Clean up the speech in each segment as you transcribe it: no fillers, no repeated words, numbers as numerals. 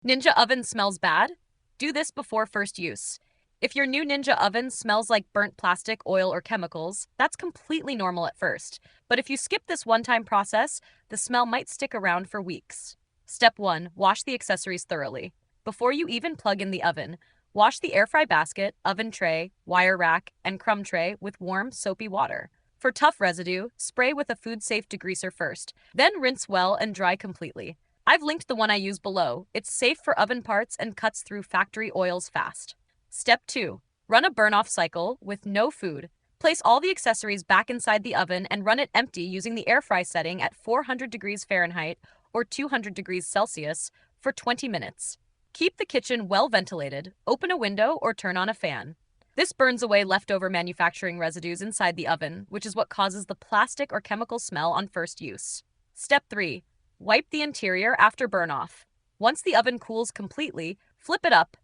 Ninja oven smells bad? Do this before first use. If your new Ninja oven smells like burnt plastic, oil, or chemicals, that's completely normal at first. But if you skip this one-time process, the smell might stick around for weeks. Step 1. Wash the accessories thoroughly. Before you even plug in the oven, wash the air fry basket, oven tray, wire rack, and crumb tray with warm, soapy water. For tough residue, spray with a food-safe degreaser first, then rinse well and dry completely. I've linked the one I use below. It's safe for oven parts and cuts through factory oils fast. Step 2. Run a burn-off cycle with no food. Place all the accessories back inside the oven and run it empty using the air fry setting at 400 degrees Fahrenheit or 200 degrees Celsius for 20 minutes. Keep the kitchen well ventilated, open a window or turn on a fan. This burns away leftover manufacturing residues inside the oven, which is what causes the plastic or chemical smell on first use. Step 3. Wipe the interior after burn-off. Once the oven cools completely, flip it up,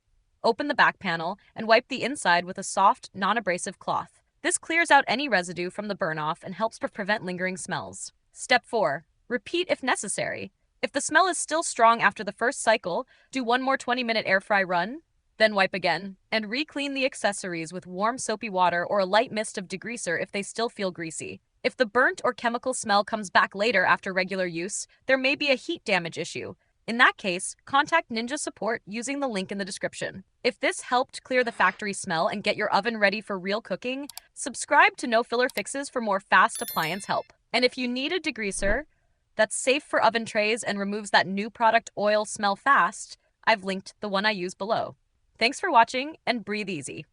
open the back panel, and wipe the inside with a soft, non-abrasive cloth. This clears out any residue from the burn-off and helps to prevent lingering smells. Step 4. Repeat if necessary. If the smell is still strong after the first cycle, do one more 20-minute air fry run, then wipe again, and re-clean the accessories with warm soapy water or a light mist of degreaser if they still feel greasy. If the burnt or chemical smell comes back later after regular use, there may be a heat damage issue. In that case, contact Ninja support using the link in the description. If this helped clear the factory smell and get your oven ready for real cooking, subscribe to No Filler Fixes for more fast appliance help. And if you need a degreaser that's safe for oven trays and removes that new product oil smell fast, I've linked the one I use below. Thanks for watching and breathe easy.